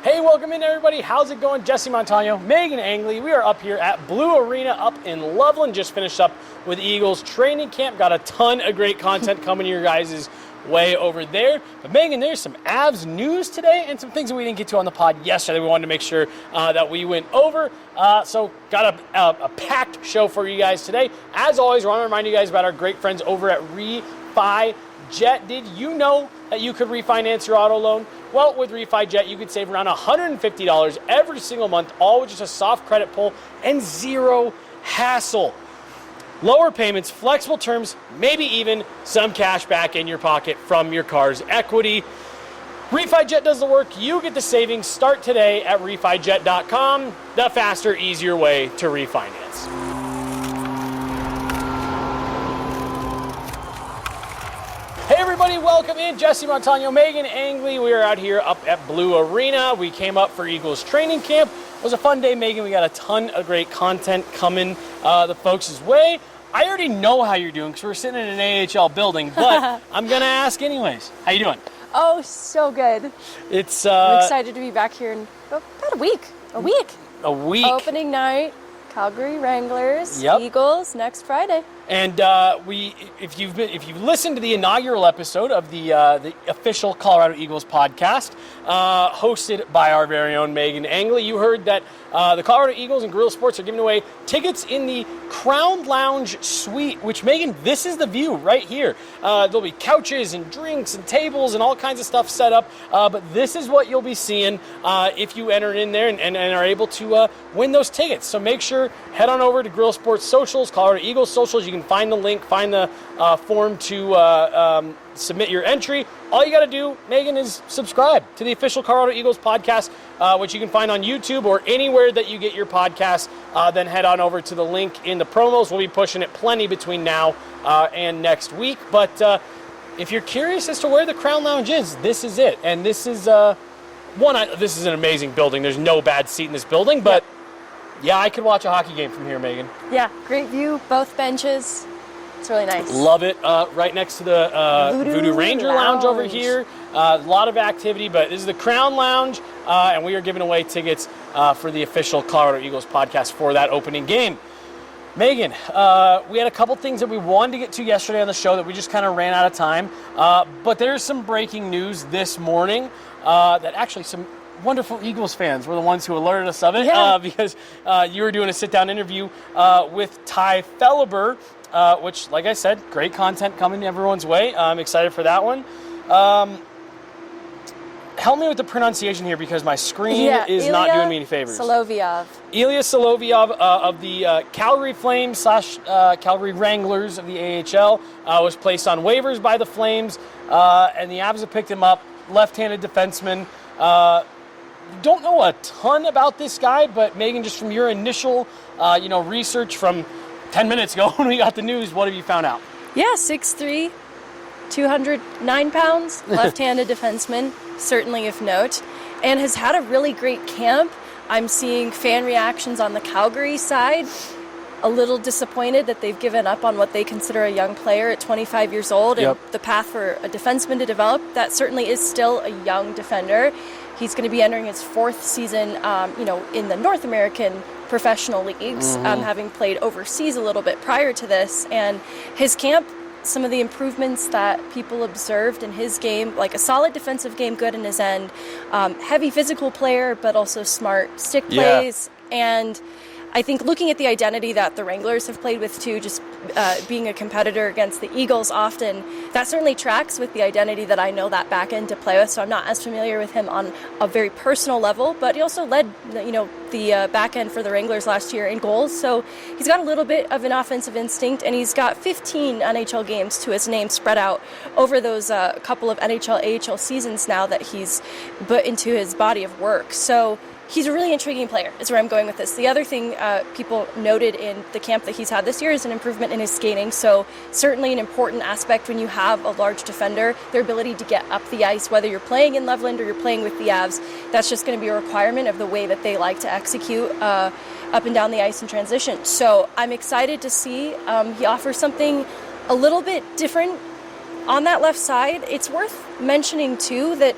Hey, welcome in everybody. How's it going? Jesse Montaño, Meghan Angley. We are up here at Blue Arena up in Loveland. Just finished up with Eagles training camp. Got a ton of great content coming your guys' way over there. But Meghan, there's some Avs news today and some things that we didn't get to on the pod yesterday. We wanted to make sure that we went over. So got a packed show for you guys today. As always, we want to remind you guys about our great friends over at Refi Jet. Did you know that you could refinance your auto loan? Well, with Refi Jet, you could save around $150 every single month, all with just a soft credit pull and zero hassle. Lower payments, flexible terms, maybe even some cash back in your pocket from your car's equity. Refi Jet does the work. You get the savings. Start today at refijet.com, the faster, easier way to refinance. Hey everybody, welcome in. Jesse Montaño, Meghan Angley. We are out here up at Blue Arena. We came up for Eagles training camp. It was a fun day, Meghan. We got a ton of great content coming the folks' way. I already know how you're doing because we're sitting in an AHL building, but I'm going to ask anyways. How you doing? Oh, so good. I'm excited to be back here in about a week. A week. Opening night, Calgary Wranglers, Yep. Eagles next Friday. And if you've listened to the inaugural episode of the official Colorado Eagles podcast, hosted by our very own Meghan Angley, you heard that the Colorado Eagles and Guerilla Sports are giving away tickets in the Crown Lounge Suite, which, Meghan, this is the view right here. There'll be couches and drinks and tables and all kinds of stuff set up, but this is what you'll be seeing if you enter in there and are able to win those tickets. So make sure, head on over to Guerilla Sports socials, Colorado Eagles socials. You can find the link, find the form to submit your entry. All you got to do, Meghan, is subscribe to the official Colorado Eagles podcast, which you can find on YouTube or anywhere that you get your podcast. Then head on over to the link in the promos. We'll be pushing it plenty between now and next week. But if you're curious as to where the Crown Lounge is, this is it. And this is this is an amazing building. There's no bad seat in this building, but yeah, I could watch a hockey game from here, Meghan. Yeah, great view, both benches. It's really nice. Love it. Right next to the Voodoo Ranger Lounge over here. A lot of activity, but this is the Crown Lounge, and we are giving away tickets for the official Colorado Eagles podcast for that opening game. Meghan, we had a couple things that we wanted to get to yesterday on the show that we just kind of ran out of time, but there's some breaking news this morning that actually some wonderful Eagles fans were the ones who alerted us of it, because you were doing a sit-down interview with Ty Fellaber, which, like I said, great content coming everyone's way. I'm excited for that one. Help me with the pronunciation here because my screen is Ilya not doing me any favors. Solovyov. Ilya Solovyov of the Calgary Flames / Calgary Wranglers of the AHL was placed on waivers by the Flames, and the Avs have picked him up. Left-handed defenseman. Don't know a ton about this guy, but Meghan, just from your initial research from 10 minutes ago when we got the news, what have you found out? Yeah, 6'3", 209 pounds, left-handed defenseman, certainly of note, and has had a really great camp. I'm seeing fan reactions on the Calgary side, a little disappointed that they've given up on what they consider a young player at 25 years old, and the path for a defenseman to develop. That certainly is still a young defender. He's going to be entering his fourth season, in the North American professional leagues, having played overseas a little bit prior to this. And his camp, some of the improvements that people observed in his game, like a solid defensive game, good in his end, heavy physical player, but also smart stick plays. And I think looking at the identity that the Wranglers have played with too, just being a competitor against the Eagles often, that certainly tracks with the identity that I know that back end to play with. So I'm not as familiar with him on a very personal level, but he also led, the back end for the Wranglers last year in goals. So he's got a little bit of an offensive instinct, and he's got 15 NHL games to his name spread out over those couple of NHL, AHL seasons now that he's put into his body of work. So he's a really intriguing player, is where I'm going with this. The other thing people noted in the camp that he's had this year is an improvement in his skating. So certainly an important aspect when you have a large defender, their ability to get up the ice, whether you're playing in Loveland or you're playing with the Avs. That's just going to be a requirement of the way that they like to execute up and down the ice in transition. So I'm excited to see he offers something a little bit different on that left side. It's worth mentioning, too, that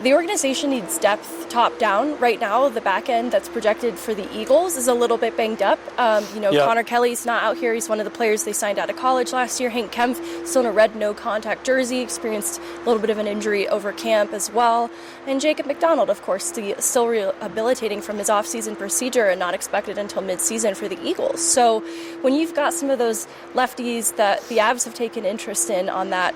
the organization needs depth top down. Right now, the back end that's projected for the Eagles is a little bit banged up. Connor Kelly's not out here. He's one of the players they signed out of college last year. Hank Kempf, still in a red no-contact jersey, experienced a little bit of an injury over camp as well. And Jacob McDonald, of course, still rehabilitating from his off-season procedure and not expected until mid-season for the Eagles. So when you've got some of those lefties that the Avs have taken interest in on that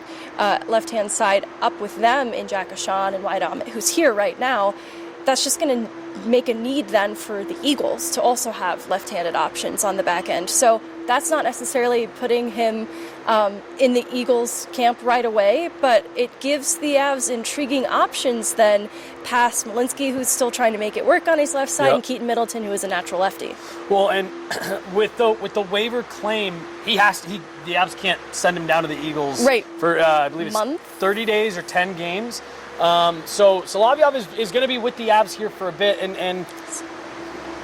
left-hand side up with them in Jack Ashan and Wydom, who's here right now, that's just going to make a need then for the Eagles to also have left-handed options on the back end. So that's not necessarily putting him in the Eagles camp right away, but it gives the Avs intriguing options then past Malinski, who's still trying to make it work on his left side, and Keaton Middleton, who is a natural lefty. Well, and with the waiver claim, the Avs can't send him down to the Eagles for I believe it's 30 days or 10 games. So Solovyov is going to be with the Avs here for a bit, and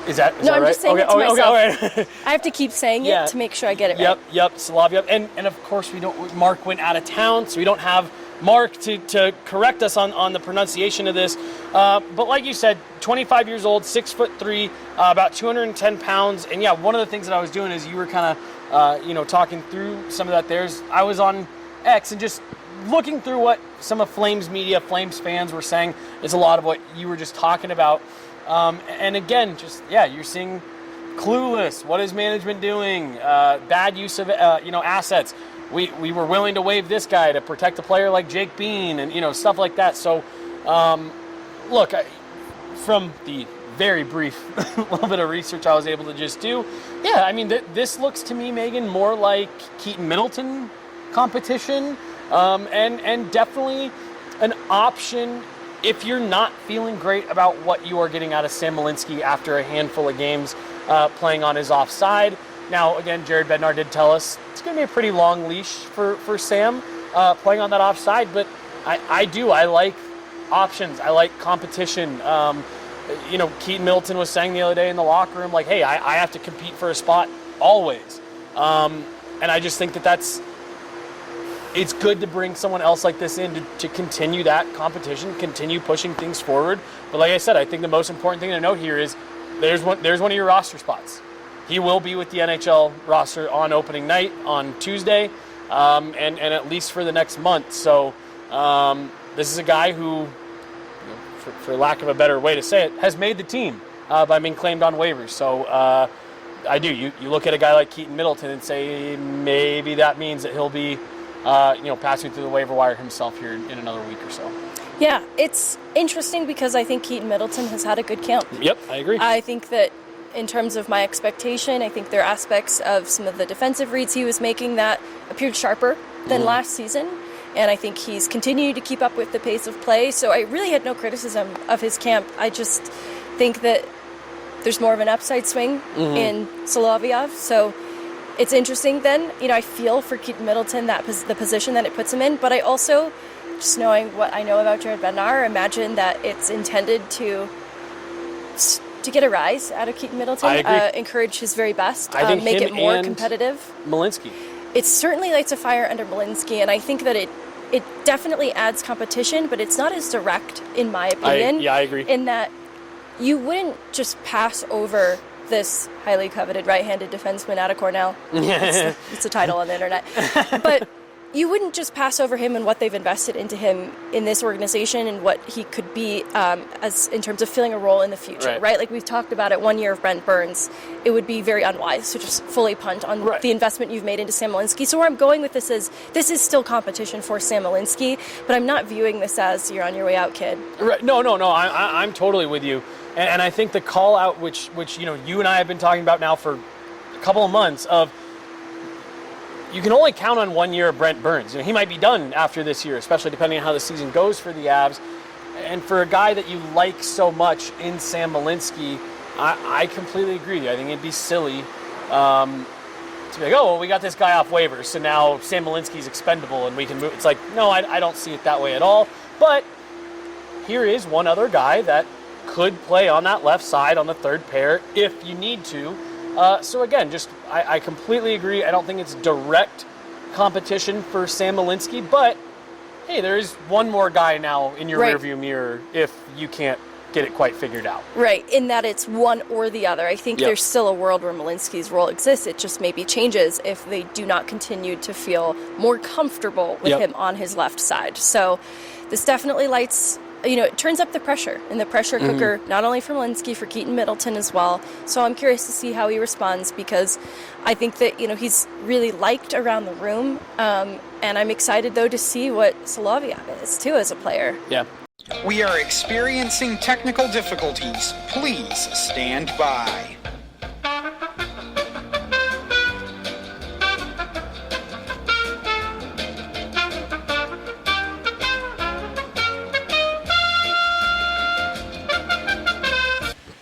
is that right? I'm just saying it to myself. Okay. I have to keep saying it to make sure I get it right. Yep, Solovyov, and of course Mark went out of town, so we don't have Mark to correct us on the pronunciation of this. But like you said, 25 years old, 6'3", about 210 pounds, and one of the things that I was doing is you were kind of talking through some of that. I was on X and just looking through what some of Flames media, Flames fans were saying is a lot of what you were just talking about. And again, you're seeing clueless. What is management doing? Bad use of assets. We were willing to waive this guy to protect a player like Jake Bean and stuff like that. So, look, from the very brief little bit of research I was able to just do, this looks to me, Megan, more like Keaton Middleton competition. And definitely an option if you're not feeling great about what you are getting out of Sam Malinski after a handful of games playing on his offside. Now, again, Jared Bednar did tell us it's going to be a pretty long leash for Sam playing on that offside, but I like options. I like competition. Keaton Middleton was saying the other day in the locker room, like, hey, I have to compete for a spot always. And I just think it's good to bring someone else like this in to continue that competition, continue pushing things forward. But like I said, I think the most important thing to note here is there's one of your roster spots. He will be with the NHL roster on opening night on Tuesday, and at least for the next month. So this is a guy who, for lack of a better way to say it, has made the team by being claimed on waivers. So I do. You look at a guy like Keaton Middleton and say maybe that means that he'll be passing through the waiver wire himself here in another week or so. Yeah, it's interesting because I think Keaton Middleton has had a good camp. Yep, I agree. I think that in terms of my expectation, I think there are aspects of some of the defensive reads he was making that appeared sharper than last season. And I think he's continued to keep up with the pace of play. So I really had no criticism of his camp. I just think that there's more of an upside swing in Solovyov. So it's interesting then, I feel for Keaton Middleton, the position that it puts him in, but I also, just knowing what I know about Jared Bednar, imagine that it's intended to get a rise out of Keaton Middleton, encourage his very best, make it more competitive. Malinski. It certainly lights a fire under Malinski, and I think that it definitely adds competition, but it's not as direct, in my opinion. I agree. In that you wouldn't just pass over this highly coveted right-handed defenseman out of Cornell. It's a title on the internet. But you wouldn't just pass over him and what they've invested into him in this organization and what he could be as in terms of filling a role in the future, right? Like we've talked about it 1 year of Brent Burns. It would be very unwise to just fully punt on the investment you've made into Sam Malinski. So where I'm going with this is still competition for Sam Malinski, but I'm not viewing this as you're on your way out, kid. Right. No. I'm totally with you. And I think the call out, which you and I have been talking about now for a couple of months, of you can only count on 1 year of Brent Burns. He might be done after this year, especially depending on how the season goes for the Avs. And for a guy that you like so much in Sam Malinski, I completely agree. I think it'd be silly to be like, oh, well, we got this guy off waivers, so now Sam Malinski's expendable and we can move. It's like, no, I don't see it that way at all. But here is one other guy that could play on that left side on the third pair if you need to. So again, I completely agree. I don't think it's direct competition for Sam Malinski, but hey, there is one more guy now in your rearview mirror if you can't get it quite figured out. Right, in that it's one or the other. I think there's still a world where Malinski's role exists. It just maybe changes if they do not continue to feel more comfortable with him on his left side. So this definitely lights, it turns up the pressure in the pressure cooker, not only for Malinski, for Keaton Middleton as well. So I'm curious to see how he responds, because I think that, he's really liked around the room. And I'm excited, though, to see what Solovyov is, too, as a player. Yeah. We are experiencing technical difficulties. Please stand by.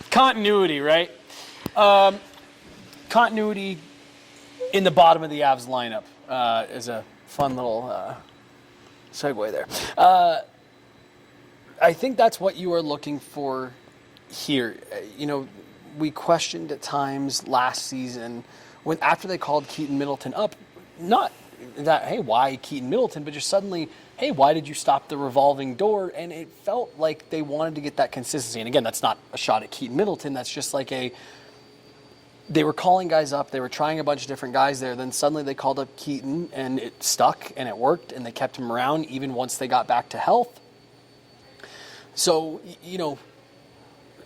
Continuity, right? Continuity in the bottom of the Avs lineup is a fun little segue there. I think that's what you are looking for here. We questioned at times last season after they called Keaton Middleton up, not that, hey, why Keaton Middleton, but just suddenly, hey, why did you stop the revolving door? And it felt like they wanted to get that consistency. And again, that's not a shot at Keaton Middleton. That's just like they were calling guys up. They were trying a bunch of different guys there. Then suddenly they called up Keaton, and it stuck, and it worked, and they kept him around even once they got back to health. So,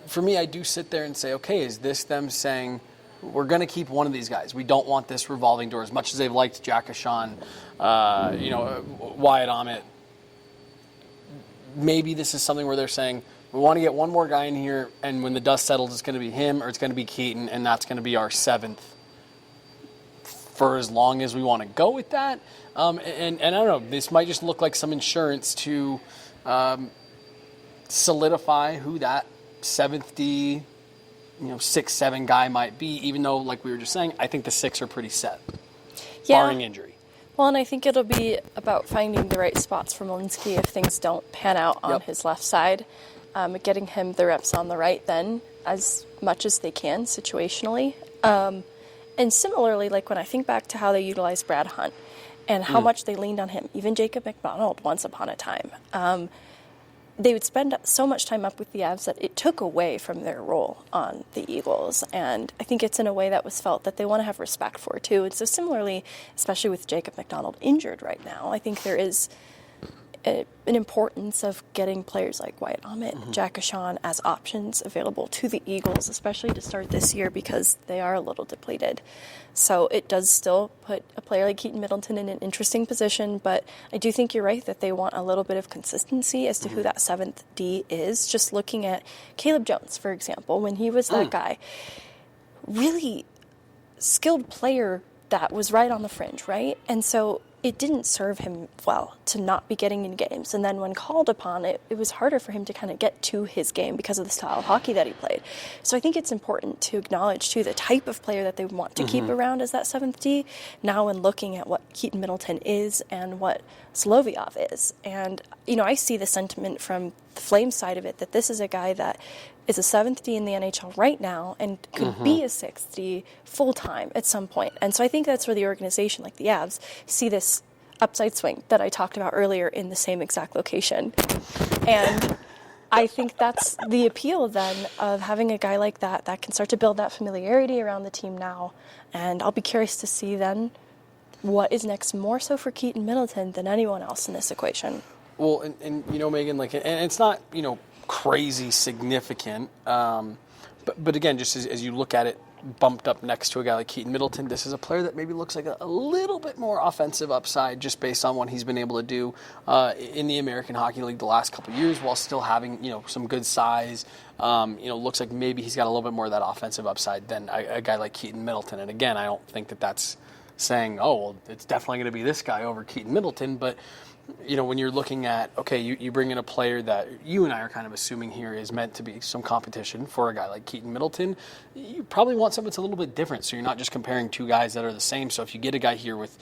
for me, I do sit there and say, okay, is this them saying, we're going to keep one of these guys. We don't want this revolving door as much as they've liked Jack Ashan, Wyatt Ahmet. Maybe this is something where they're saying, we want to get one more guy in here, and when the dust settles, it's going to be him or it's going to be Keaton, and that's going to be our seventh for as long as we want to go with that. And I don't know, this might just look like some insurance to solidify who that seventh D, 6-7 guy might be, even though, like we were just saying, I think the 6 are pretty set, barring injury. Well, and I think it'll be about finding the right spots for Malinski if things don't pan out on his left side, getting him the reps on the right then as much as they can situationally. And similarly, like when I think back to how they utilized Brad Hunt and how much they leaned on him, even Jacob McDonald once upon a time, they would spend so much time up with the Avs that it took away from their role on the Eagles. And I think it's in a way that was felt that they want to have respect for, too. And so similarly, especially with Jacob McDonald injured right now, I think there is an importance of getting players like Wyatt Ahmet, Jack Ashan as options available to the Eagles, especially to start this year because they are a little depleted. So it does still put a player like Keaton Middleton in an interesting position, but I do think you're right that they want a little bit of consistency as to who that 7th D is. Just looking at Caleb Jones, for example, when he was that guy, really skilled player that was right on the fringe, right? And so it didn't serve him well to not be getting in games. And then when called upon, it was harder for him to kind of get to his game because of the style of hockey that he played. So I think it's important to acknowledge, too, the type of player that they want to keep around as that 7th D, now when looking at what Keaton Middleton is and what Solovyov is. And, I see the sentiment from the Flames side of it that this is a guy that is a 7th D in the NHL right now and could be a 6th D full-time at some point. And so I think that's where the organization, like the Avs, see this upside swing that I talked about earlier in the same exact location. And I think that's the appeal then of having a guy like that can start to build that familiarity around the team now. And I'll be curious to see then what is next, more so for Keaton Middleton than anyone else in this equation. Well, and Megan, and it's not, crazy significant. But again, just as you look at it, bumped up next to a guy like Keaton Middleton, this is a player that maybe looks like a little bit more offensive upside just based on what he's been able to do in the American Hockey League the last couple of years while still having, some good size. Looks like maybe he's got a little bit more of that offensive upside than a guy like Keaton Middleton. And again, I don't think that's saying, oh, well, it's definitely going to be this guy over Keaton Middleton, but when you're looking at, okay, you bring in a player that you and I are kind of assuming here is meant to be some competition for a guy like Keaton Middleton, you probably want something that's a little bit different. So you're not just comparing two guys that are the same. So if you get a guy here with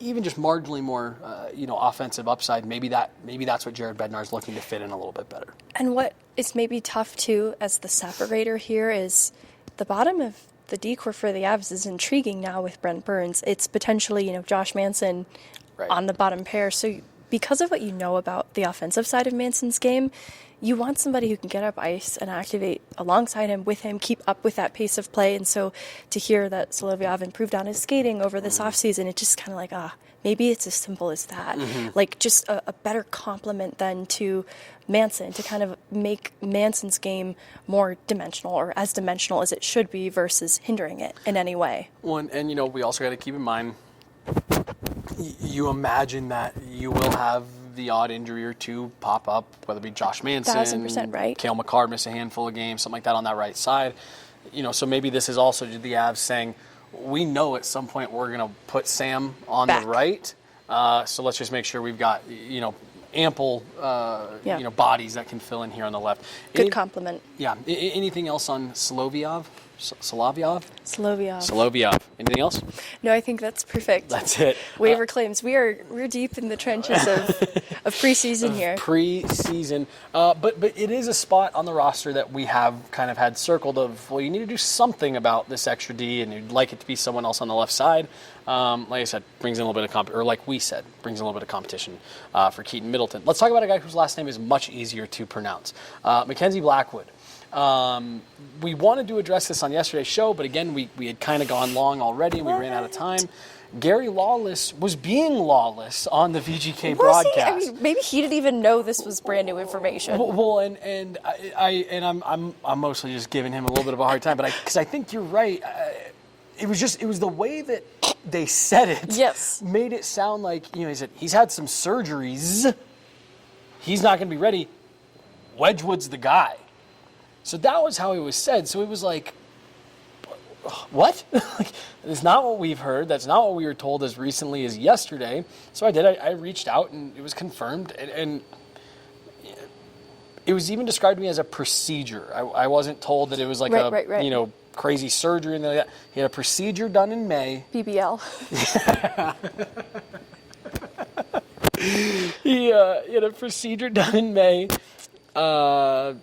even just marginally more, offensive upside, maybe that's what Jared Bednar is looking to fit in a little bit better. And what is maybe tough, too, as the separator here is the bottom of the decor for the Avs is intriguing now with Brent Burns. It's potentially, Josh Manson on the bottom pair. So because of what you know about the offensive side of Manson's game, you want somebody who can get up ice and activate alongside him, with him, keep up with that pace of play. And so to hear that Solovyov improved on his skating over this offseason, it's just kind of like, maybe it's as simple as that. Like just a better complement then to Manson, to kind of make Manson's game more dimensional, or as dimensional as it should be, versus hindering it in any way. Well, and we also got to keep in mind, you imagine that you will have the odd injury or two pop up, whether it be Josh Manson, 1,000% right. Cale Makar miss a handful of games, something like that on that right side. So maybe this is also the Avs saying, we know at some point we're going to put Sam on back. The right, so let's just make sure we've got ample bodies that can fill in here on the left. Good compliment. Yeah. Anything else on Solovyov? Solovyov. Anything else? No, I think that's perfect. That's it. Waiver claims. We're deep in the trenches of preseason here. Preseason, but it is a spot on the roster that we have kind of had circled of, well, you need to do something about this extra D, and you'd like it to be someone else on the left side. Like I said, brings in a little bit of brings in a little bit of competition for Keaton Middleton. Let's talk about a guy whose last name is much easier to pronounce. Mackenzie Blackwood. We wanted to address this on yesterday's show, but again, we had kind of gone long already and we ran out of time. Gary Lawless was being lawless on the VGK broadcast. Maybe he didn't even know this was brand new information. Well, I'm mostly just giving him a little bit of a hard time, but because I think you're right. It was the way that they said it. Yes. Made it sound like, he said he's had some surgeries. He's not going to be ready. Wedgewood's the guy. So that was how it was said. So it was like, what? That's not what we've heard. That's not what we were told as recently as yesterday. So I reached out, and it was confirmed. And it was even described to me as a procedure. I wasn't told that it was like right. Crazy surgery and that. He had a procedure done in May. BBL. He had a procedure done in May. But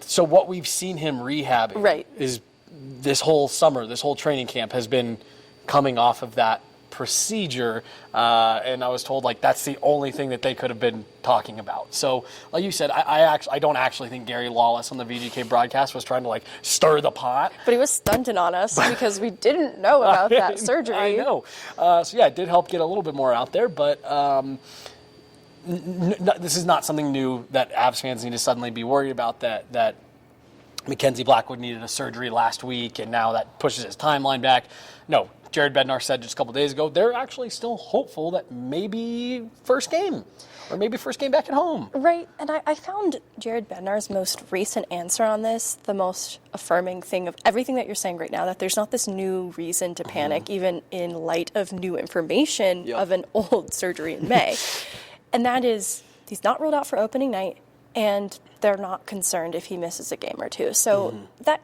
so what we've seen him rehabbing is this whole summer, this whole training camp has been coming off of that procedure. And I was told that's the only thing that they could have been talking about. So like you said, I don't actually think Gary Lawless on the VGK broadcast was trying to stir the pot. But he was stunting on us because we didn't know about that surgery. I know. So yeah, it did help get a little bit more out there, but this is not something new that Avs fans need to suddenly be worried about, that Mackenzie Blackwood needed a surgery last week and now that pushes his timeline back. No, Jared Bednar said just a couple days ago they're actually still hopeful that maybe first game back at home. Right, and I found Jared Bednar's most recent answer on this the most affirming thing of everything that you're saying right now, that there's not this new reason to panic, even in light of new information of an old surgery in May. And that is, he's not ruled out for opening night, and they're not concerned if he misses a game or two. So that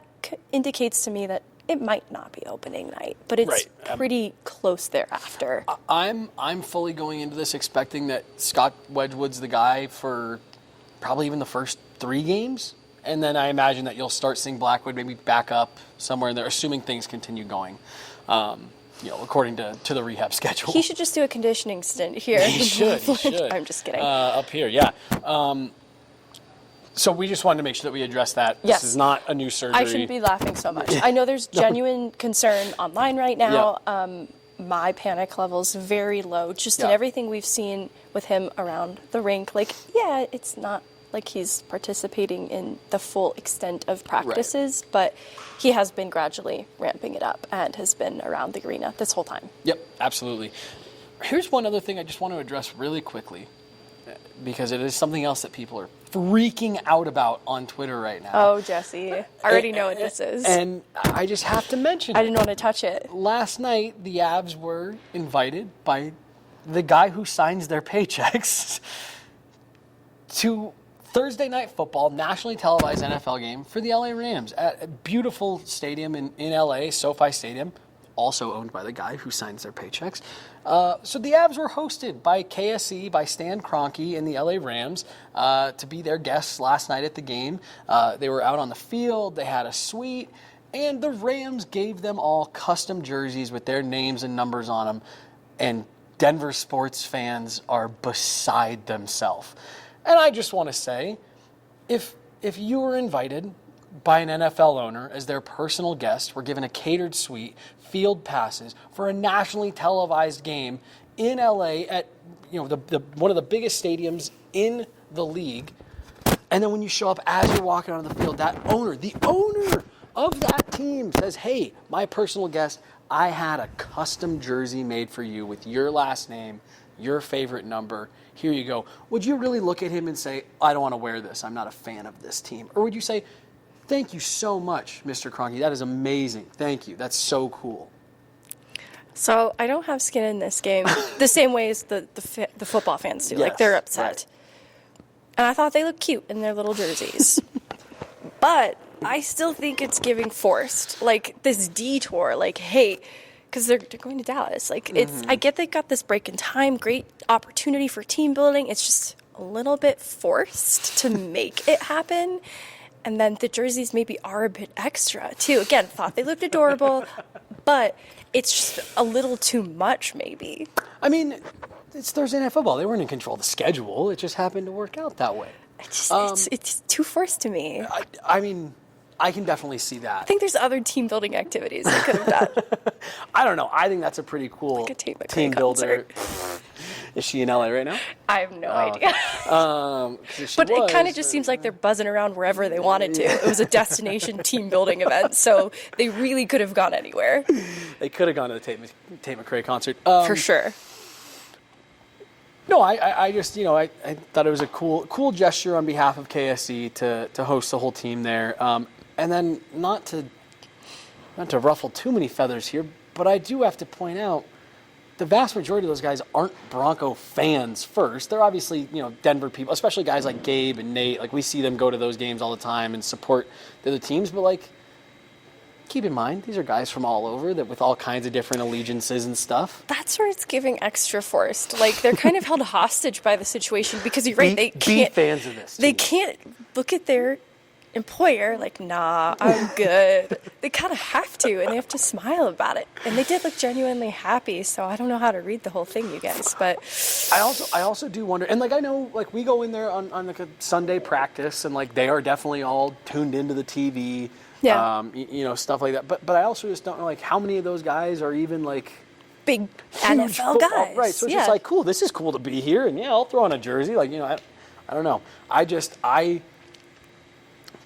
indicates to me that it might not be opening night, but it's pretty close thereafter. I'm fully going into this expecting that Scott Wedgewood's the guy for probably even the first 3 games, and then I imagine that you'll start seeing Blackwood maybe back up somewhere in there, assuming things continue going. According to the rehab schedule. He should just do a conditioning stint here. He should. I'm just kidding. Up here, yeah. So we just wanted to make sure that we address that. Yes. This is not a new surgery. I shouldn't be laughing so much. I know there's genuine concern online right now. Yep. My panic level's very low. Just in everything we've seen with him around the rink. It's not like he's participating in the full extent of practices, but he has been gradually ramping it up and has been around the arena this whole time. Yep, absolutely. Here's one other thing I just want to address really quickly, because it is something else that people are freaking out about on Twitter right now. Oh, Jesse. I already know what this is. And I just have to mention I didn't want to touch it. Last night, the Avs were invited by the guy who signs their paychecks to Thursday Night Football, nationally televised NFL game for the LA Rams at a beautiful stadium in LA, SoFi Stadium, also owned by the guy who signs their paychecks. So the Avs were hosted by KSE, by Stan Kroenke and the LA Rams to be their guests last night at the game. They were out on the field, they had a suite, and the Rams gave them all custom jerseys with their names and numbers on them. And Denver sports fans are beside themselves. And I just want to say, if you were invited by an NFL owner as their personal guest, were given a catered suite, field passes for a nationally televised game in LA at the one of the biggest stadiums in the league, and then when you show up as you're walking onto the field, the owner of that team says, "Hey, my personal guest, I had a custom jersey made for you with your last name, your favorite number. Here you go." Would you really look at him and say, "I don't want to wear this. I'm not a fan of this team"? Or would you say, "Thank you so much, Mr. Kroenke. That is amazing. Thank you. That's so cool"? So I don't have skin in this game the same way as the football fans do. Yes, like, they're upset. right. And I thought they looked cute in their little jerseys. But I still think it's giving forced. Like, this detour, like, hey, because they're going to Dallas. Like, I get they got this break in time, great opportunity for team building. It's just a little bit forced to make it happen. And then the jerseys maybe are a bit extra, too. Again, thought they looked adorable, but it's just a little too much, maybe. I mean, it's Thursday Night Football. They weren't in control of the schedule. It just happened to work out that way. It's too forced to me. I mean, I can definitely see that. I think there's other team building activities they could have done. I don't know. I think that's a pretty cool Like a team builder. Is she in LA right now? I have no idea. But it kind of just seems like they're buzzing around wherever they wanted to. It was a destination team building event, so they really could have gone anywhere. They could have gone to the Tate McRae concert. For sure. No, I just, I thought it was a cool gesture on behalf of KSE to host the whole team there. And then not to ruffle too many feathers here, but I do have to point out the vast majority of those guys aren't Bronco fans first. They're obviously, Denver people, especially guys like Gabe and Nate. Like, we see them go to those games all the time and support the other teams. But, like, keep in mind, these are guys from all over that with all kinds of different allegiances and stuff. That's where it's giving extra forced. Like, they're kind of held hostage by the situation because you're right. They can't be fans of this. They can't look at their employer like, nah, I'm good. They kind of have to, and they have to smile about it. And they did look genuinely happy, so I don't know how to read the whole thing, you guys. But I also do wonder, and like, I know, like, we go in there on like a Sunday practice, and like, they are definitely all tuned into the TV, stuff like that. But I also just don't know, like, how many of those guys are even like big NFL guys, right? So it's just like, cool. This is cool to be here, and I'll throw on a jersey. Like, I don't know.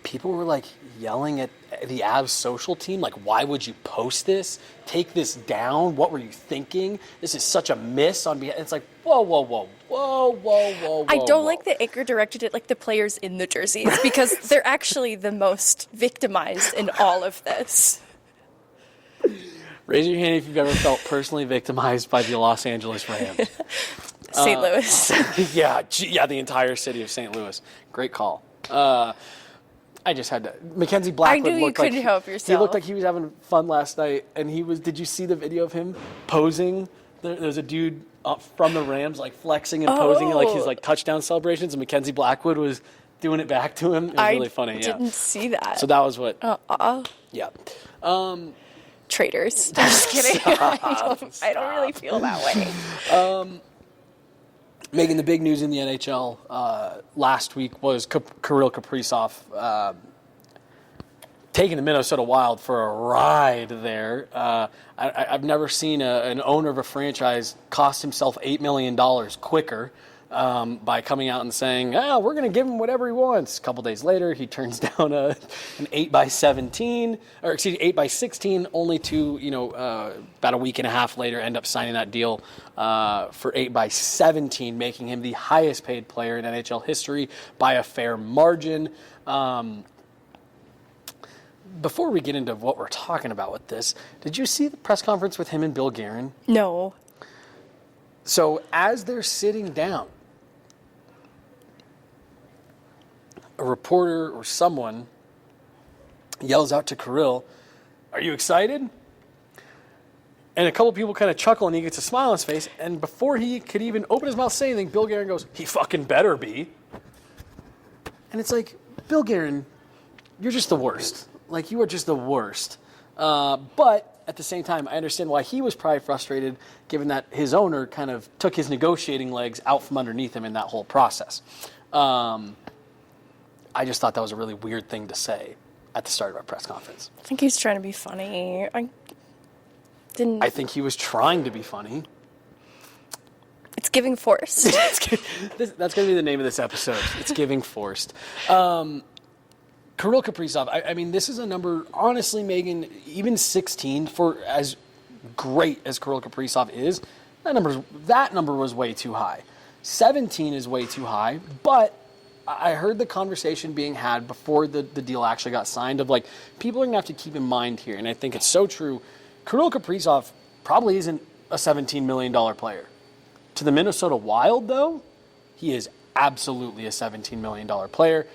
People were like yelling at the Avs social team, like, why would you post this? Take this down. What were you thinking? This is such a miss on behalf. It's like, whoa. I don't like the anchor directed at like the players in the jerseys because they're actually the most victimized in all of this. Raise your hand if you've ever felt personally victimized by the Los Angeles Rams. St. Louis. Yeah, the entire city of St. Louis. Great call. I just had to. Mackenzie Blackwood. I knew you couldn't help yourself. He looked like he was having fun last night, and he was. Did you see the video of him posing? There's a dude from the Rams like flexing and posing like his like touchdown celebrations, and Mackenzie Blackwood was doing it back to him. It was really funny. I didn't see that. So that was what. Yeah. Traitors. I'm just kidding. I don't really feel that way. Megan, the big news in the NHL last week was Kirill Kaprizov taking the Minnesota Wild for a ride there. I've never seen an owner of a franchise cost himself $8 million quicker by coming out and saying, we're going to give him whatever he wants. A couple days later, he turns down an 8x16, or excuse me, 8x16, only to, about a week and a half later, end up signing that deal for 8x17, making him the highest paid player in NHL history by a fair margin. Before we get into what we're talking about with this, did you see the press conference with him and Bill Guerin? No. So as they're sitting down, a reporter or someone yells out to Kirill, "Are you excited?" And a couple people kind of chuckle, and he gets a smile on his face. And before he could even open his mouth to say anything, Bill Guerin goes, "He fucking better be." And it's like, Bill Guerin, you're just the worst. Like, you are just the worst. But at the same time, I understand why he was probably frustrated, given that his owner kind of took his negotiating legs out from underneath him in that whole process. I just thought that was a really weird thing to say at the start of our press conference. I think he's trying to be funny. I think he was trying to be funny. It's giving forced. That's going to be the name of this episode. It's giving forced. Kirill Kaprizov, I mean, this is a number, honestly, Megan, even 16, for as great as Kirill Kaprizov is, that number was way too high. 17 is way too high, but I heard the conversation being had before the deal actually got signed of, like, people are going to have to keep in mind here, and I think it's so true. Kirill Kaprizov probably isn't a $17 million player. To the Minnesota Wild, though, he is absolutely a $17 million player.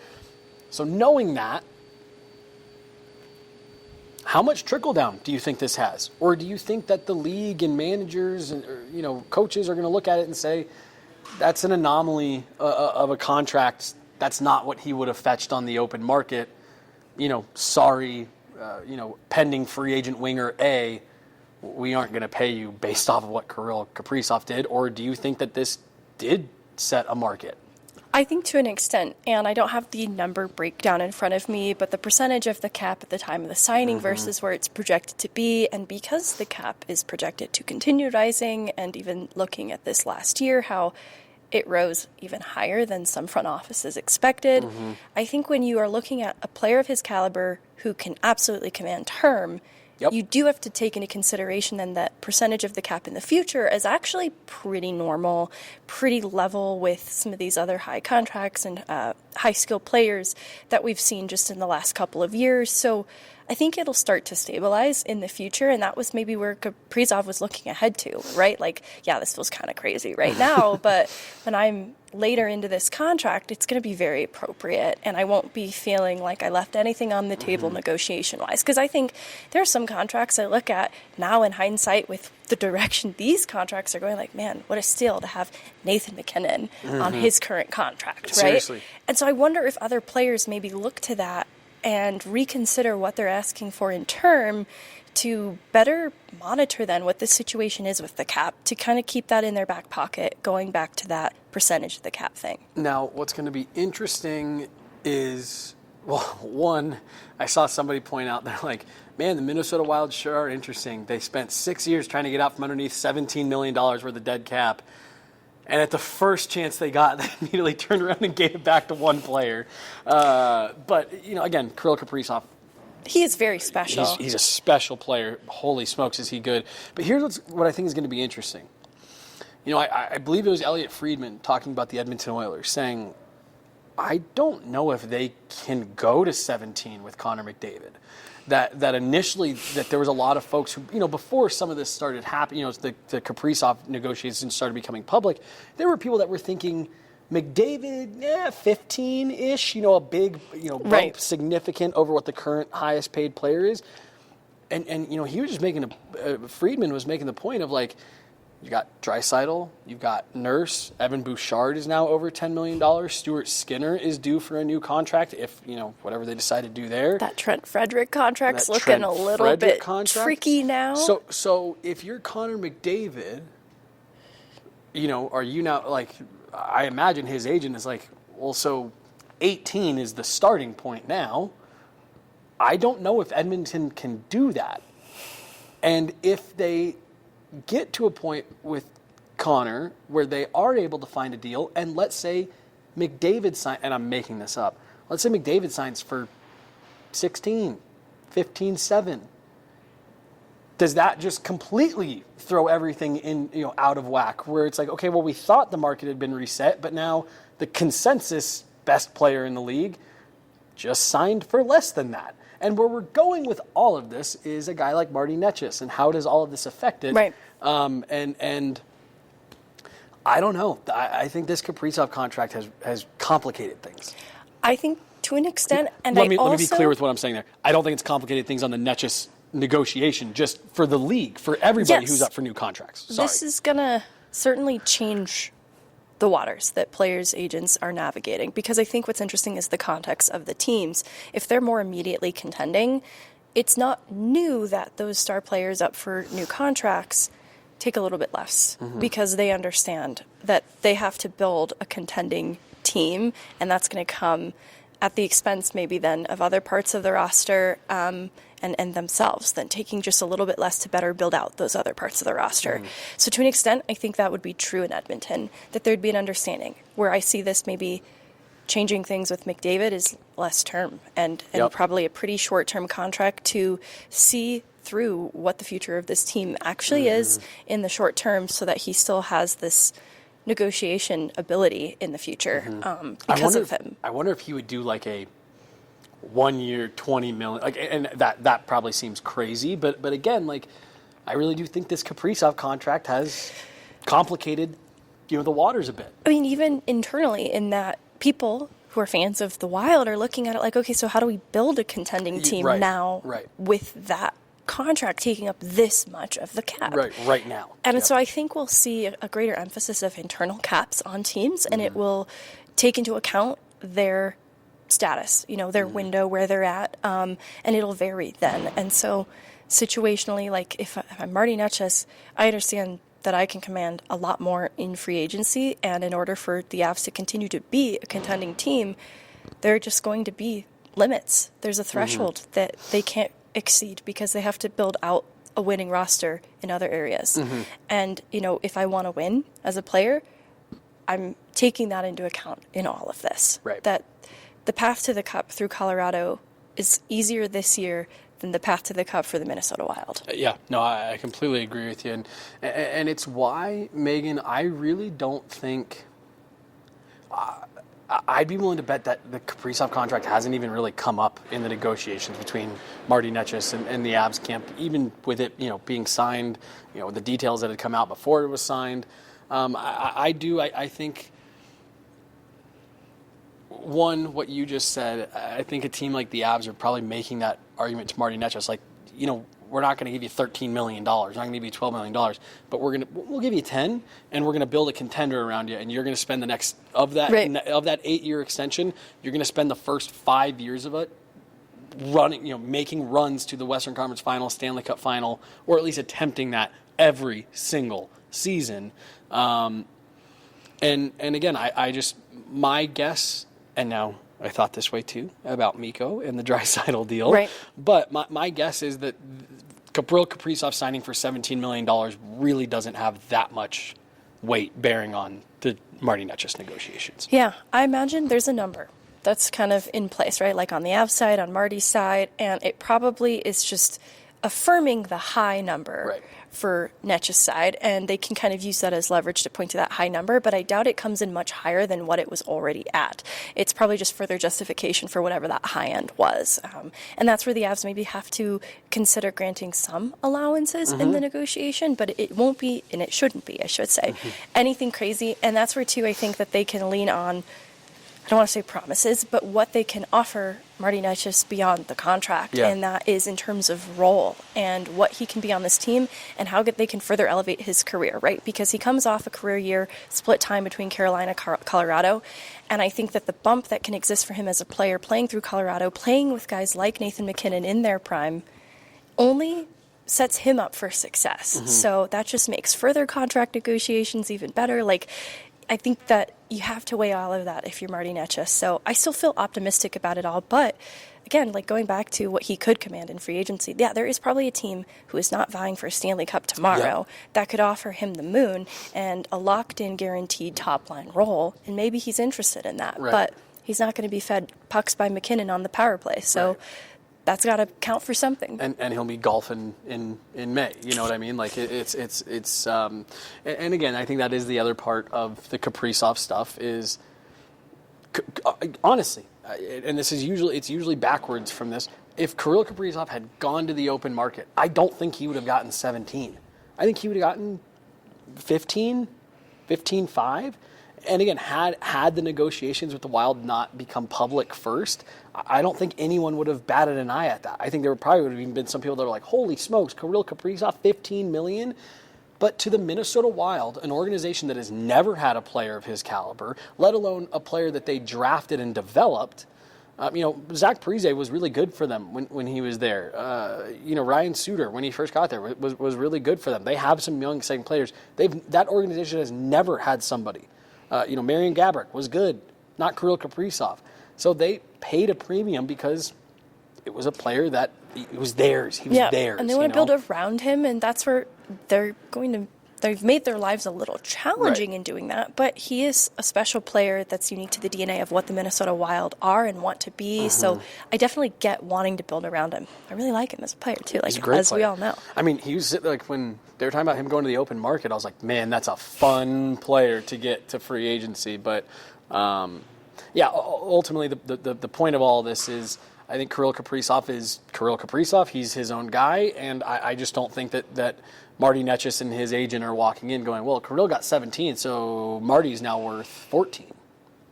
So knowing that, how much trickle-down do you think this has? Or do you think that the league and managers and coaches are going to look at it and say, that's an anomaly of a contract, that's not what he would have fetched on the open market, pending free agent winger A, we aren't going to pay you based off of what Kirill Kaprizov did? Or do you think that this did set a market? I think to an extent, and I don't have the number breakdown in front of me, but the percentage of the cap at the time of the signing versus where it's projected to be, and because the cap is projected to continue rising, and even looking at this last year, how it rose even higher than some front offices expected, I think when you are looking at a player of his caliber who can absolutely command term, you do have to take into consideration then that percentage of the cap in the future is actually pretty normal, pretty level with some of these other high contracts and high-skilled players that we've seen just in the last couple of years. So I think it'll start to stabilize in the future, and that was maybe where Kaprizov was looking ahead to, right? Like, yeah, this feels kind of crazy right now, but when I'm later into this contract, it's going to be very appropriate, and I won't be feeling like I left anything on the table negotiation-wise, because I think there are some contracts I look at now in hindsight with the direction these contracts are going, like, man, what a steal to have Nathan MacKinnon on his current contract, right? Seriously. And so I wonder if other players maybe look to that and reconsider what they're asking for in term to better monitor then what the situation is with the cap, to kind of keep that in their back pocket, going back to that percentage of the cap thing. Now, what's going to be interesting is, well, one, I saw somebody point out, they're like, man, the Minnesota Wild sure are interesting. They spent 6 years trying to get out from underneath $17 million worth of dead cap. And at the first chance they got, they immediately turned around and gave it back to one player. But, again, Kirill Kaprizov. He is very special. He's a special player. Holy smokes, is he good. But here's what I think is going to be interesting. I believe it was Elliot Friedman talking about the Edmonton Oilers, saying, I don't know if they can go to 17 with Connor McDavid. That initially, that there was a lot of folks who, before some of this started happening, the Kaprizov negotiations started becoming public, there were people that were thinking McDavid, 15-ish, a big, bump, significant over what the current highest paid player is. And he was just Friedman was making the point of, like, you got Draisaitl, you've got Nurse, Evan Bouchard is now over $10 million, Stuart Skinner is due for a new contract if, whatever they decide to do there. That Trent Frederick contract's looking a little bit tricky now. So if you're Connor McDavid, are you now, like, I imagine his agent is like, well, so 18 is the starting point now. I don't know if Edmonton can do that. And if they get to a point with Connor where they are able to find a deal, and let's say McDavid signs, and I'm making this up, let's say McDavid signs for 16, 15, 7. Does that just completely throw everything in, out of whack, where it's like, okay, well, we thought the market had been reset, but now the consensus best player in the league just signed for less than that? And where we're going with all of this is a guy like Marty Nečas, and how does all of this affect it? Right. And I don't know. I think this Kaprizov contract has complicated things. I think to an extent, and let me be clear with what I'm saying there. I don't think it's complicated things on the Nečas negotiation, just for the league, for everybody who's up for new contracts. Sorry. This is going to certainly change the waters that players' agents are navigating, because I think what's interesting is the context of the teams. If they're more immediately contending, it's not new that those star players up for new contracts take a little bit less because they understand that they have to build a contending team, and that's going to come at the expense maybe then of other parts of the roster and themselves, then taking just a little bit less to better build out those other parts of the roster. So to an extent, I think that would be true in Edmonton, that there'd be an understanding. Where I see this maybe changing things with McDavid is less term and probably a pretty short-term contract to see through what the future of this team actually is in the short term, so that he still has this negotiation ability in the future because of him. I wonder if he would do like a 1 year, $20 million, like, and that probably seems crazy, but again, like, I really do think this Kaprizov contract has complicated, the waters a bit. I mean, even internally, in that people who are fans of the Wild are looking at it like, okay, so how do we build a contending team now with that contract taking up this much of the cap right now? And so I think we'll see a greater emphasis of internal caps on teams, and it will take into account their status, their window, where they're at, and it'll vary then. And so situationally, like if I'm Marty Nečas, I understand that I can command a lot more in free agency, and in order for the Avs to continue to be a contending team, there are just going to be limits. There's a threshold that they can't exceed because they have to build out a winning roster in other areas. And, if I want to win as a player, I'm taking that into account in all of this. That the path to the Cup through Colorado is easier this year than the path to the Cup for the Minnesota Wild. Yeah, no, I completely agree with you. And it's why, Megan, I really don't think... I'd be willing to bet that the Kaprizov contract hasn't even really come up in the negotiations between Marty Nečas and the Avs camp, even with it, being signed, the details that had come out before it was signed. I think, one, what you just said, I think a team like the Avs are probably making that argument to Marty Nečas, like, we're not going to give you $13 million. We're not going to give you $12 million, but we'll give you 10, and we're going to build a contender around you, and you're going to spend the next of that 8-year extension. You're going to spend the first 5 years of it running, making runs to the Western Conference Final, Stanley Cup Final, or at least attempting that every single season. And again, I just, my guess, and now I thought this way too about Mikko and the Draisaitl deal. But my guess is that Kirill Kaprizov signing for $17 million really doesn't have that much weight bearing on the Marty Nečas negotiations. Yeah, I imagine there's a number that's kind of in place, right? Like on the Avs side, on Marty's side, and it probably is just affirming the high number for Nečas' side, and they can kind of use that as leverage to point to that high number, but I doubt it comes in much higher than what it was already at. It's probably just further justification for whatever that high end was. And that's where the Avs maybe have to consider granting some allowances in the negotiation, but it won't be, and it shouldn't be, I should say, anything crazy. And that's where, too, I think that they can lean on, I don't want to say promises, but what they can offer Marty Nečas beyond the contract, and that is in terms of role and what he can be on this team and how they can further elevate his career, right? Because he comes off a career year, split time between Carolina, Colorado, and I think that the bump that can exist for him as a player, playing through Colorado, playing with guys like Nathan MacKinnon in their prime, only sets him up for success. So that just makes further contract negotiations even better. Like, I think that you have to weigh all of that if you're Marty Nečas. So I still feel optimistic about it all. But again, like going back to what he could command in free agency, there is probably a team who is not vying for a Stanley Cup tomorrow that could offer him the moon and a locked-in, guaranteed top-line role. And maybe he's interested in that. But he's not going to be fed pucks by MacKinnon on the power play. So that's got to count for something. And he'll be golfing in May. You know what I mean? Like it's and again, I think that is the other part of the Kaprizov stuff is, honestly, and it's usually backwards from this. If Kirill Kaprizov had gone to the open market, I don't think he would have gotten 17. I think he would have gotten 15.5. And again, had the negotiations with the Wild not become public first, I don't think anyone would have batted an eye at that. I think there probably would have even been some people that were like, holy smokes, Kirill Kaprizov, $15 million? But to the Minnesota Wild, an organization that has never had a player of his caliber, let alone a player that they drafted and developed, Zach Parise was really good for them when he was there. Ryan Suter, when he first got there, was really good for them. They have some young, exciting players. That organization has never had somebody. Marian Gaborik was good, not Kirill Kaprizov. So they paid a premium because it was a player that it was theirs. He was theirs. And they want to build around him, and that's where they've made their lives a little challenging in doing that. But he is a special player that's unique to the DNA of what the Minnesota Wild are and want to be. Mm-hmm. So I definitely get wanting to build around him. I really like him as a player, too, as player. We all know. I mean, he was when they were talking about him going to the open market, I was like, man, that's a fun player to get to free agency. But, ultimately the point of all this is I think Kirill Kaprizov is Kirill Kaprizov. He's his own guy, and I just don't think that Marty Nečas and his agent are walking in going, well, Kirill got 17, so Marty's now worth 14.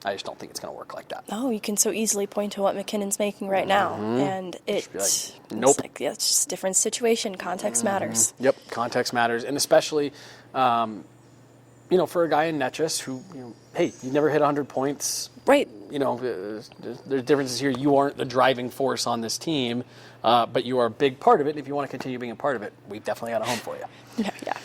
I just don't think it's going to work like that. Oh, you can so easily point to what McKinnon's making right now, and it's nope. It's just a different situation. Context matters. Yep, context matters, and especially, for a guy in Nečas who, hey, you never hit 100 points. Right. There's differences here. You aren't the driving force on this team, but you are a big part of it. If you want to continue being a part of it, we've definitely got a home for you. Yeah.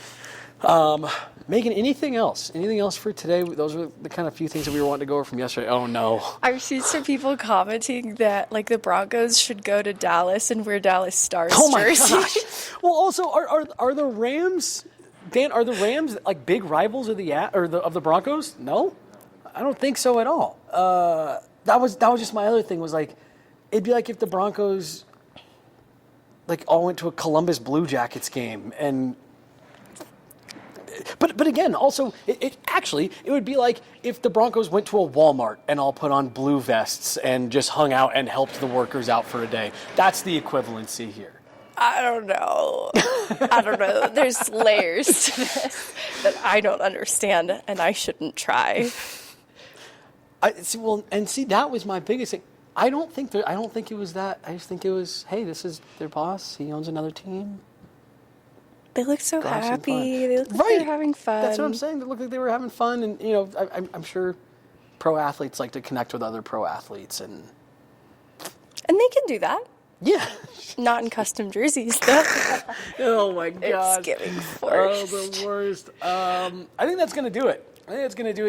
Megan, anything else? Anything else for today? Those were the kind of few things that we were wanting to go over from yesterday. Oh, no. I've seen some people commenting that, the Broncos should go to Dallas and wear Dallas Stars jerseys. Oh, my gosh. Well, also, are the Rams, Dan, big rivals of the Broncos? No? I don't think so at all. That was just my other thing was it'd be like if the Broncos all went to a Columbus Blue Jackets game and but again also it would be like if the Broncos went to a Walmart and all put on blue vests and just hung out and helped the workers out for a day. That's the equivalency here. I don't know. There's layers to this that I don't understand and I shouldn't try. That was my biggest thing. I don't think it was that. I just think it was, hey, this is their boss. He owns another team. They look so happy. They look like they're having fun. That's what I'm saying. They look like they were having fun, and I'm sure pro athletes like to connect with other pro athletes, and they can do that. Yeah. Not in custom jerseys, though. Oh my God. It's getting worse. Oh, the worst. I think that's going to do it.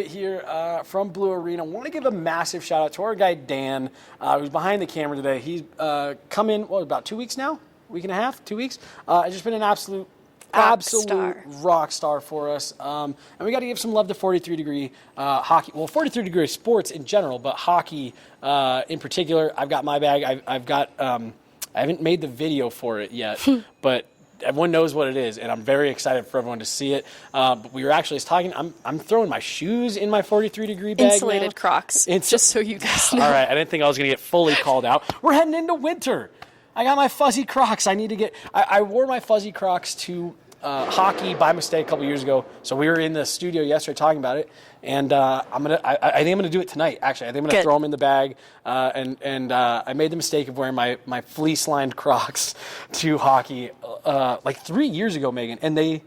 Here from Blue Arena. I want to give a massive shout out to our guy Dan, who's behind the camera today. He's come in, about 2 weeks now? Week and a half? 2 weeks? It's just been an absolute rock star for us. And we got to give some love to 43 Degree Hockey. Well, 43 Degree Sports in general, but hockey in particular. I've got my bag. I've got. I haven't made the video for it yet, but everyone knows what it is, and I'm very excited for everyone to see it. But we were actually talking. I'm throwing my shoes in my 43 Degree bag. Insulated Crocs. Just so you guys know. All right, I didn't think I was going to get fully called out. We're heading into winter. I got my fuzzy Crocs. I need to get. I wore my fuzzy Crocs to hockey by mistake a couple years ago. So we were in the studio yesterday talking about it, and I think I'm gonna do it tonight. Actually, I think I'm gonna throw them in the bag. And I made the mistake of wearing my fleece lined Crocs to hockey 3 years ago, Megan, and they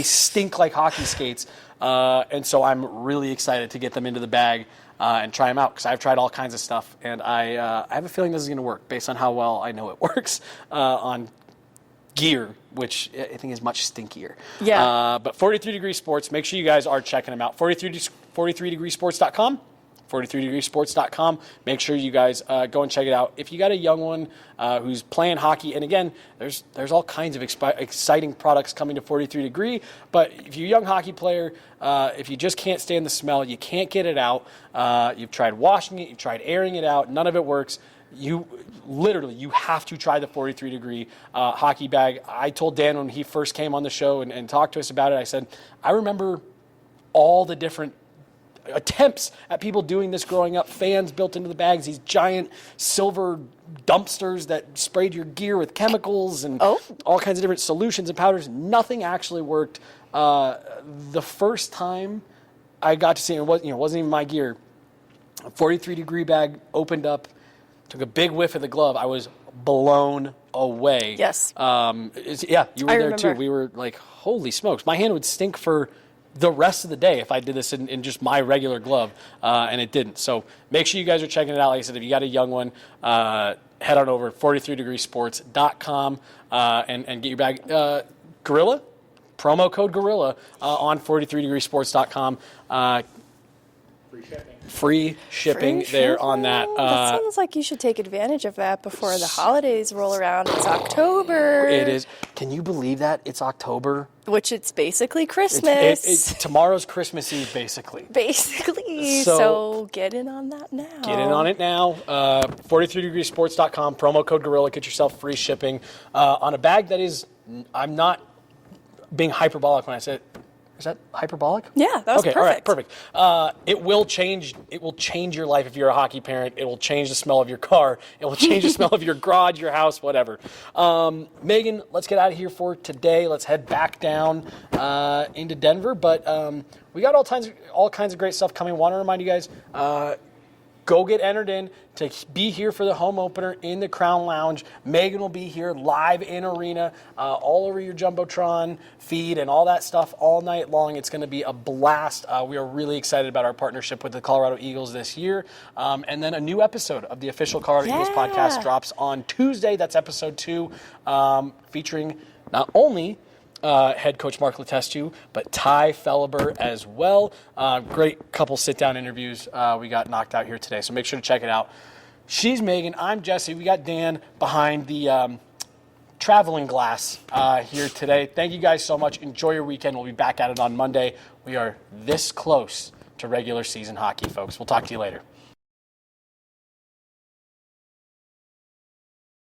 stink like hockey skates. And so I'm really excited to get them into the bag. And try them out because I've tried all kinds of stuff, and I have a feeling this is going to work based on how well I know it works on gear, which I think is much stinkier. Yeah. But 43 Degree Sports, make sure you guys are checking them out. 43degreesports.com. 43degreesports.com. Make sure you guys go and check it out. If you got a young one who's playing hockey, and again, there's all kinds of exciting products coming to 43 Degree, but if you're a young hockey player, if you just can't stand the smell, you can't get it out, you've tried washing it, you've tried airing it out, none of it works, you have to try the 43 Degree hockey bag. I told Dan when he first came on the show and talked to us about it, I said, I remember all the different attempts at people doing this growing up, fans built into the bags, these giant silver dumpsters that sprayed your gear with chemicals and all kinds of different solutions and powders. Nothing actually worked. The first time I got to see it, wasn't even my gear. A 43 Degree bag opened up, took a big whiff of the glove. I was blown away. Yes. You were there too. We were like, holy smokes. My hand would stink for the rest of the day if I did this in just my regular glove, and it didn't. So make sure you guys are checking it out. Like I said, if you got a young one, head on over 43degreesports.com and get your bag. Guerilla, promo code Guerilla on 43degreesports.com. Free shipping there on that. That sounds like you should take advantage of that before the holidays roll around. It's October. It is. Can you believe that? It's October. Which it's basically Christmas. Tomorrow's Christmas Eve, basically. Basically. So get in on that now. Get in on it now. 43degreesports.com, promo code Guerilla. Get yourself free shipping on a bag that is, I'm not being hyperbolic when I say it. Is that hyperbolic? Yeah, that was perfect. All right, perfect. It will change your life if you're a hockey parent. It will change the smell of your car. It will change the smell of your garage, your house, whatever. Megan, let's get out of here for today. Let's head back down into Denver. But we got all kinds of great stuff coming. Want to remind you guys, go get entered in to be here for the home opener in the Crown Lounge. Megan will be here live in arena, all over your Jumbotron feed and all that stuff all night long. It's going to be a blast. We are really excited about our partnership with the Colorado Eagles this year. And then a new episode of the official Colorado Eagles podcast drops on Tuesday. That's episode 2, featuring not only head coach Mark Letestu, but Ty Felleber as well. Great couple sit-down interviews we got knocked out here today, so make sure to check it out. She's Megan. I'm Jesse. We got Dan behind the traveling glass here today. Thank you guys so much. Enjoy your weekend. We'll be back at it on Monday. We are this close to regular season hockey, folks. We'll talk to you later.